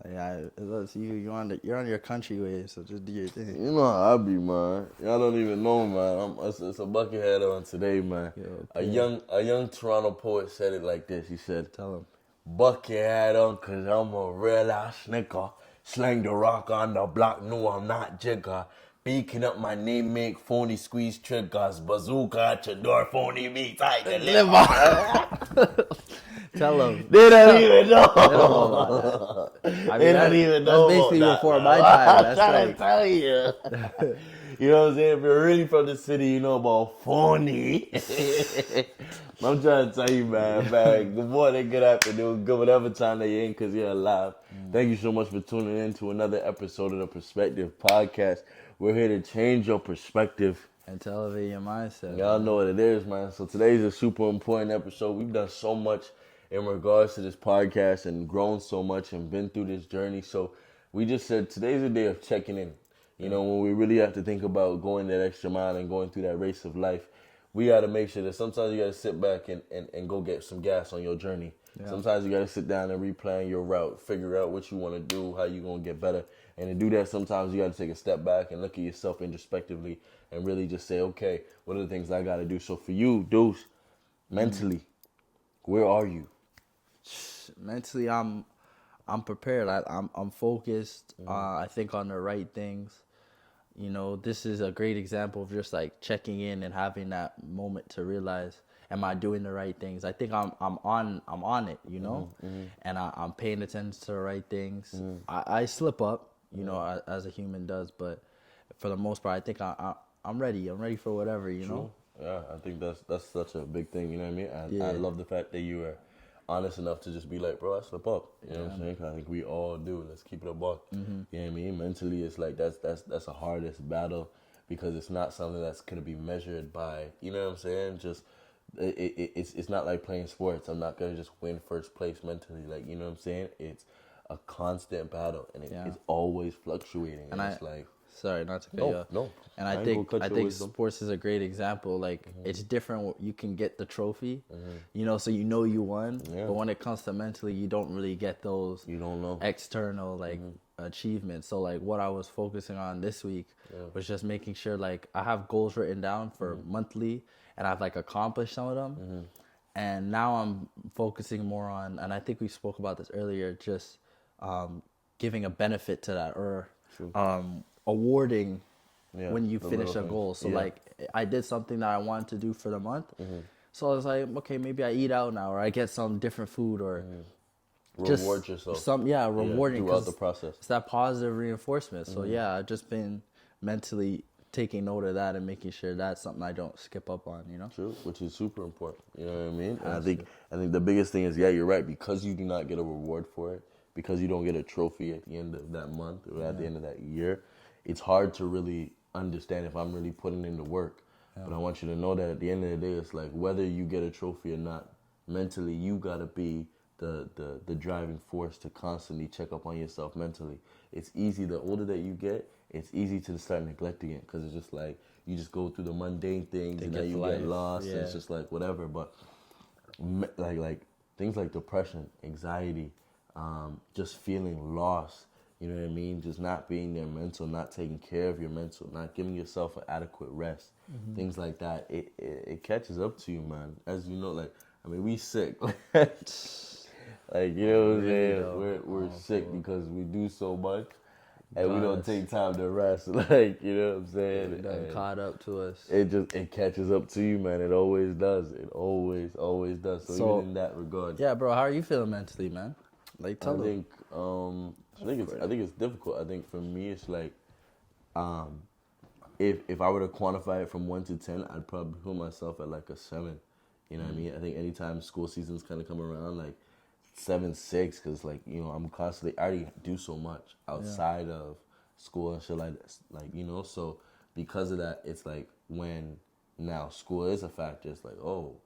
Yeah, look, you're on your country way, so just do your thing. You know how I be, man. Y'all don't even know, man. It's a buckethead on today, man. Yo, A young Toronto poet said it like this. He said, tell him. "Buck your head on, cause I'm a real ass nigga. Slang the rock on the block, no I'm not jigger. Beaking up my name, make phony squeeze triggers. Bazooka at your door, phony beats, I deliver." Tell him. They don't even know. They don't know about that. I mean, They don't even know. that's basically about before that, my man. time. I'm That's trying like, to tell you. You know what I'm saying? If you're really from the city, you know about phony. I'm trying to tell you, man. Good morning, good afternoon, good whatever time that you're in, because you're alive. Thank you so much for tuning in to another episode of the Perspective Podcast. We're here to change your perspective. and elevate your mindset. Y'all man. know what it is, man. So today's a super important episode. We've done so much in regards to this podcast and grown so much and been through this journey. So we just said today's a day of checking in. You know, when we really have to think about going that extra mile and going through that race of life, we got to make sure that sometimes you got to sit back and go get some gas on your journey. Yeah. Sometimes you got to sit down and replan your route, figure out what you want to do, how you going to get better. And to do that, sometimes you got to take a step back and look at yourself introspectively and really just say, okay, what are the things I got to do? So for you, Deuce, mentally, where are you? Mentally, I'm prepared. I'm focused. I think on the right things. You know, this is a great example of just like checking in and having that moment to realize, am I doing the right things? I think I'm on it, you know, and I'm paying attention to the right things. I slip up, you know, as a human does, but for the most part, I think I'm ready. I'm ready for whatever, you know. Yeah, I think that's such a big thing. You know what I mean? I love the fact that you are honest enough to just be like, bro, I slip up. You know what I'm saying? 'Cause I think we all do. Let's keep it a buck. You know what I mean? Mentally, it's like that's the hardest battle because it's not something that's gonna be measured by. You know what I'm saying? Just it's not like playing sports. I'm not gonna just win first place mentally. Like, you know what I'm saying? It's a constant battle and it's always fluctuating. And it's like, sorry, not to cut you off. No. And I think sports is a great example. Like it's different. You can get the trophy, you know, so you know you won. Yeah. But when it comes to mentally, you don't really get those. You don't know external like achievements. So like what I was focusing on this week was just making sure like I have goals written down for monthly, and I've like accomplished some of them. And now I'm focusing more on, and I think we spoke about this earlier, just giving a benefit to that or awarding when you finish a goal. So like I did something that I wanted to do for the month. So I was like, okay, maybe I eat out now or I get some different food or just reward yourself. Rewarding throughout the process. It's that positive reinforcement. So I've just been mentally taking note of that and making sure that's something I don't skip up on, you know? True, which is super important. You know what I mean? And I think the biggest thing is, you're right, because you do not get a reward for it, because you don't get a trophy at the end of that month or at the end of that year, it's hard to really understand if I'm really putting in the work. But I want you to know that at the end of the day, it's like whether you get a trophy or not, mentally you gotta be the driving force to constantly check up on yourself mentally. It's easy, the older that you get, it's easy to start neglecting it because it's just like you just go through the mundane things and then you get lost and it's just like whatever. But like things like depression, anxiety, just feeling lost, you know what I mean? Just not being there mental, not taking care of your mental, not giving yourself an adequate rest, things like that. It catches up to you, man. As you know, like, I mean, we sick. Like, you know what I'm saying? We're sick because we do so much and we don't take time to rest. Like, you know what I'm saying? It done caught up to us. It catches up to you, man. It always does. It always does. So even in that regard. Yeah, bro, how are you feeling mentally, man? Like, tell them. I think it's difficult. I think for me it's like if I were to quantify it from 1 to 10, I'd probably put myself at like a 7. You know what I mean? I think anytime school seasons kind of come around, like 7, 6, because like, you know, I already do so much outside of school and shit like this, like, you know, so because of that, it's like when now school is a factor, it's like, oh,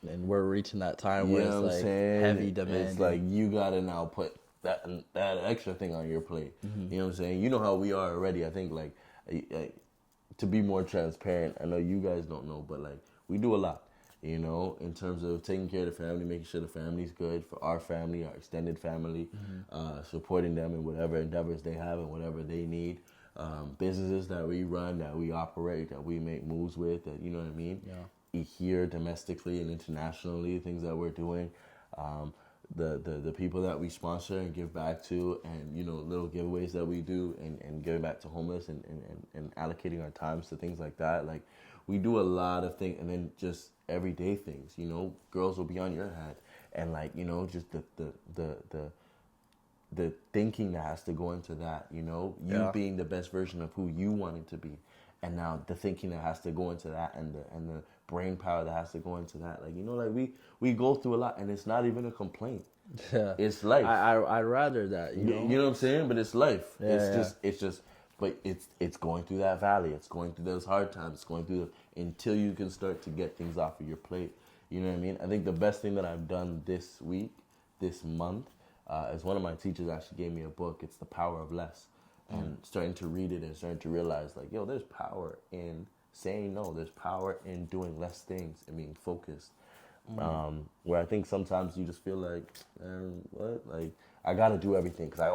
and we're reaching that time where it's like heavy demand. It's like you gotta now put that extra thing on your plate. You know what I'm saying? You know how we are already. I think like to be more transparent, I know you guys don't know, but like we do a lot. you know, in terms of taking care of the family, making sure the family's good for our family, our extended family, supporting them in whatever endeavors they have and whatever they need. Businesses that we run, that we operate, that we make moves with, that, you know what I mean? Yeah. Here domestically and internationally, things that we're doing. The people that we sponsor and give back to, and, you know, little giveaways that we do, and giving back to homeless, and allocating our times to things like that. Like, we do a lot of things, and then just everyday things, you know, girls will be on your head, and, like, you know, just the thinking that has to go into that, you know, you being the best version of who you wanted to be, and now the thinking that has to go into that, and the brain power that has to go into that, like, you know, like we go through a lot, and it's not even a complaint. Yeah, it's life. I'd rather that, you know. You know what I'm saying? But it's life. Yeah, It's just. But it's going through that valley. It's going through those hard times. It's going through until you can start to get things off of your plate. You know what I mean? I think the best thing that I've done this week, this month, is one of my teachers actually gave me a book. It's The Power of Less, and starting to read it and starting to realize, like, yo, there's power in saying no. There's power in doing less things and being focused. Where I think sometimes you just feel like, what? Like, I gotta do everything because I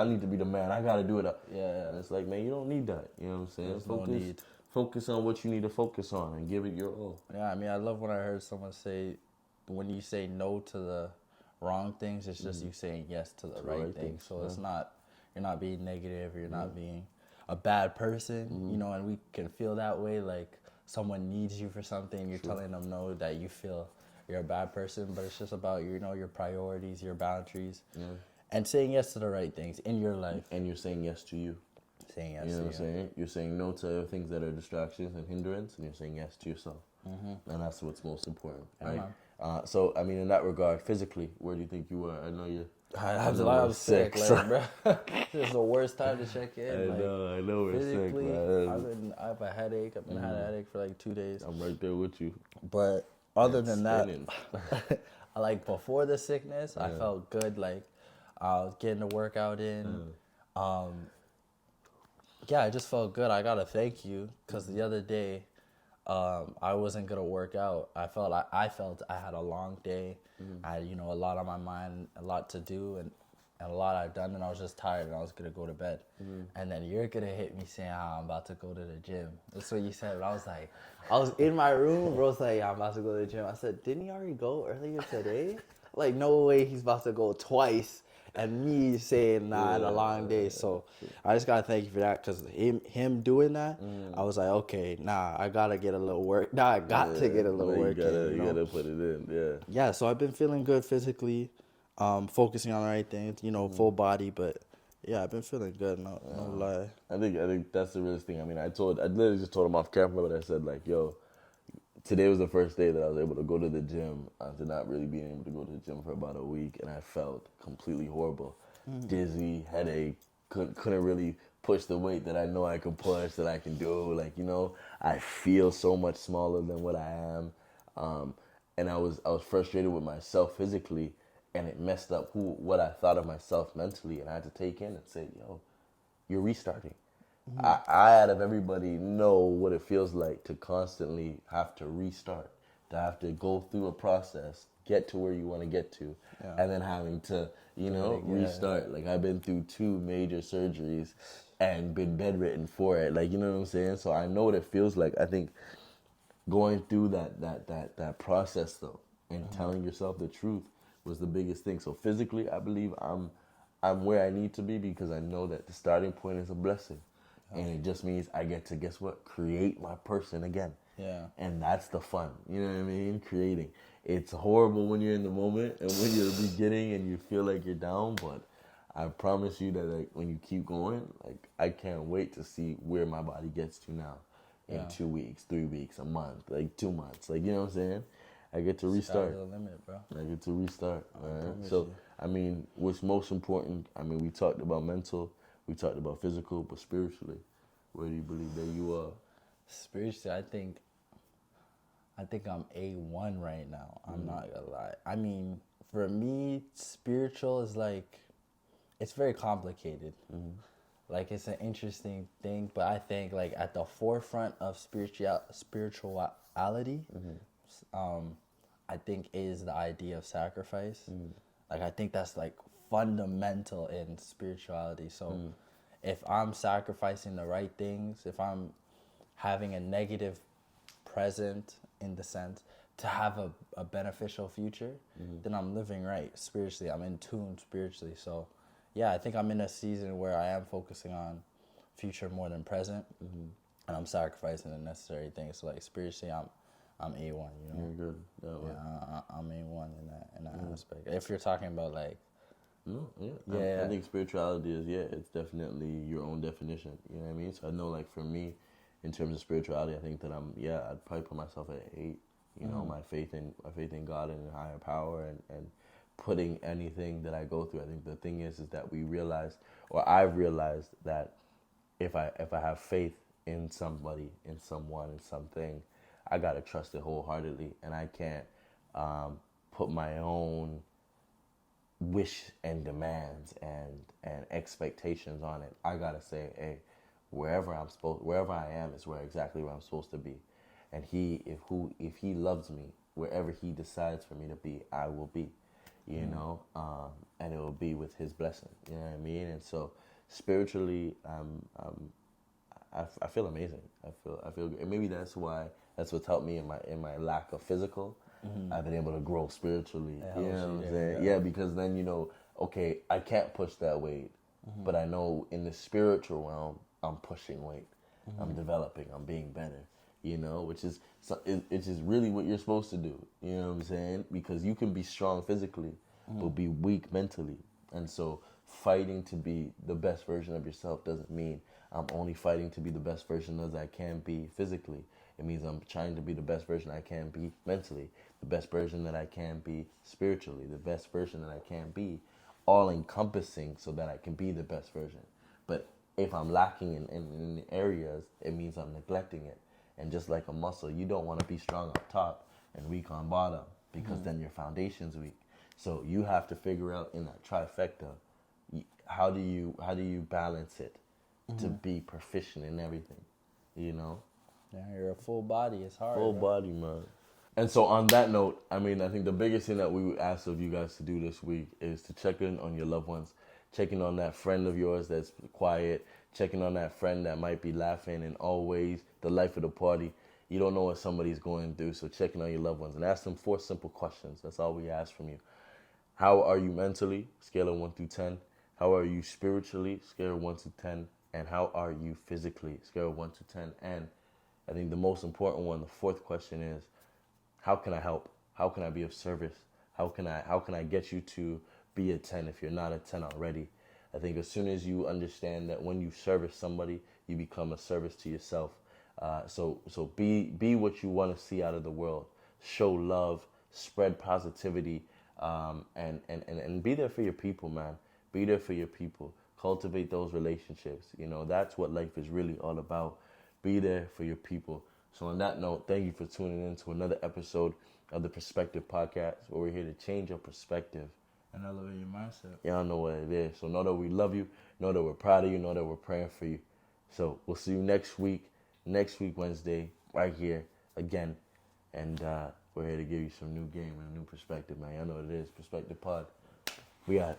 need to be the man. I gotta do it. Yeah. And it's like, man, you don't need that. You know what I'm saying? There's no need. Focus on what you need to focus on and give it your all. Yeah, I mean, I love when I heard someone say, when you say no to the wrong things, it's just you saying yes to the right thing. So it's not, you're not being negative, you're not being a bad person, you know, and we can feel that way, like someone needs you for something, you're telling them no, that you feel you're a bad person, but it's just about, you know, your priorities, your boundaries, and saying yes to the right things in your life. And you're saying yes to you. Saying yes you know to what I'm saying? You're saying no to things that are distractions and hindrance, and you're saying yes to yourself. And that's what's most important, right? So, I mean, in that regard, physically, where do you think you were? I know you. I was sick, like, bro. This is the worst time to check in. I know we're sick, man. I have a headache. I've been had a headache for like 2 days. I'm right there with you. But other than that, like, before the sickness, I felt good. Like, I was getting the workout in. Yeah, I just felt good. I gotta thank you, because the other day, I wasn't gonna work out. I felt I had a long day. I had, you know, a lot on my mind, a lot to do, and a lot I've done, and I was just tired, and I was gonna go to bed. And then you're gonna hit me saying, I'm about to go to the gym. That's what you said. And I was like, I was in my room, bro's like, I'm about to go to the gym. I said, didn't he already go earlier today? Like, no way he's about to go twice. And me saying, nah, I had a long day. So I just got to thank you for that, because him doing that, I was like, okay, nah, I got to get a little work. Nah, I got to get a little work in. You gotta put it in, Yeah, so I've been feeling good physically, focusing on the right things, you know, full body. But, yeah, I've been feeling good, no lie. I think that's the realest thing. I mean, I literally just told him off camera, but I said, like, yo, today was the first day that I was able to go to the gym after not really being able to go to the gym for about a week, and I felt completely horrible. Dizzy, headache, couldn't really push the weight that I know I can push, that I can do. Like, you know, I feel so much smaller than what I am. And I was frustrated with myself physically, and it messed up what I thought of myself mentally, and I had to take in and say, yo, you're restarting. I out of everybody know what it feels like to constantly have to restart, to have to go through a process, get to where you want to get to, and then having to, you know, restart. Like, I've been through 2 major surgeries and been bedridden for it. Like, you know what I'm saying? So I know what it feels like. I think going through that process, though, and telling yourself the truth was the biggest thing. So physically, I believe I'm where I need to be, because I know that the starting point is a blessing. And it just means I get to, guess what, create my person again. Yeah. And that's the fun. You know what I mean? Creating. It's horrible when you're in the moment and when you're beginning and you feel like you're down, but I promise you that, like, when you keep going, like, I can't wait to see where my body gets to now in 2 weeks, 3 weeks, a month, like 2 months. Like, you know what I'm saying? I get to restart. Sky's the limit, bro. I get to restart. Right? So, I mean, what's most important, I mean, we talked about mental, we talked about physical, but spiritually, where do you believe that you are? Spiritually, I think I'm A1 right now. I'm not gonna lie. I mean, for me, spiritual is like, it's very complicated. Like, it's an interesting thing, but I think, like, at the forefront of spirituality, I think is the idea of sacrifice. Like I think that's like fundamental in spirituality. So if I'm sacrificing the right things, if I'm having a negative present in the sense to have a beneficial future, then I'm living right spiritually. I'm in tune spiritually. So yeah, I think I'm in a season where I am focusing on future more than present, and I'm sacrificing the necessary things. So like spiritually, I'm A1. You know, You're good. I'm A1 in that aspect. If you're talking about like, No, yeah. Yeah. I think spirituality is, it's definitely your own definition. You know what I mean? So I know, like, for me, in terms of spirituality, I think that I'd probably put myself at 8. You know, my faith in God and in higher power and putting anything that I go through. I think the thing is that I've realized that if I have faith in somebody, in someone, in something, I gotta trust it wholeheartedly, and I can't put my own wish and demands and expectations on it. I gotta say, hey, wherever I am is exactly where I'm supposed to be, and if he loves me, wherever he decides for me to be, I will be, you know, and it will be with his blessing. You know what I mean? And so spiritually, I feel amazing. I feel good. And maybe that's what's helped me in my lack of physical. I've been able to grow spiritually. You know what I'm saying? Yeah, because then okay, I can't push that weight, but I know in the spiritual realm, I'm pushing weight. I'm developing. I'm being better. You know, which is really what you're supposed to do. You know what I'm saying? Because you can be strong physically, but be weak mentally. And so fighting to be the best version of yourself doesn't mean I'm only fighting to be the best version as I can be physically. It means I'm trying to be the best version I can be mentally, the best version that I can be spiritually, the best version that I can be, all encompassing so that I can be the best version. But if I'm lacking in the areas, it means I'm neglecting it. And just like a muscle, you don't want to be strong up top and weak on bottom because then your foundation's weak. So you have to figure out in that trifecta, how do you balance it to be proficient in everything, you know? Yeah, you're a full body. It's hard. Full body, man. And so on that note, I mean, I think the biggest thing that we would ask of you guys to do this week is to check in on your loved ones, checking on that friend of yours that's quiet, checking on that friend that might be laughing and always the life of the party. You don't know what somebody's going through, so checking on your loved ones and ask them 4 simple questions. That's all we ask from you. How are you mentally? Scale of 1 through 10. How are you spiritually? Scale of 1 to 10. And how are you physically? Scale of 1 to 10. And I think the most important one, the 4th question is, how can I help? How can I be of service? How can I get you to be a 10 if you're not a 10 already? I think as soon as you understand that when you service somebody, you become a service to yourself. So be what you want to see out of the world. Show love, spread positivity, and be there for your people, man. Be there for your people. Cultivate those relationships. You know, that's what life is really all about. Be there for your people. So on that note, thank you for tuning in to another episode of the Perspective Podcast, where we're here to change your perspective and elevate your mindset. Y'all know what it is. So know that we love you, know that we're proud of you, know that we're praying for you. So we'll see you next week Wednesday, right here again. And we're here to give you some new game and a new perspective, man. Y'all know what it is. Perspective Pod. We got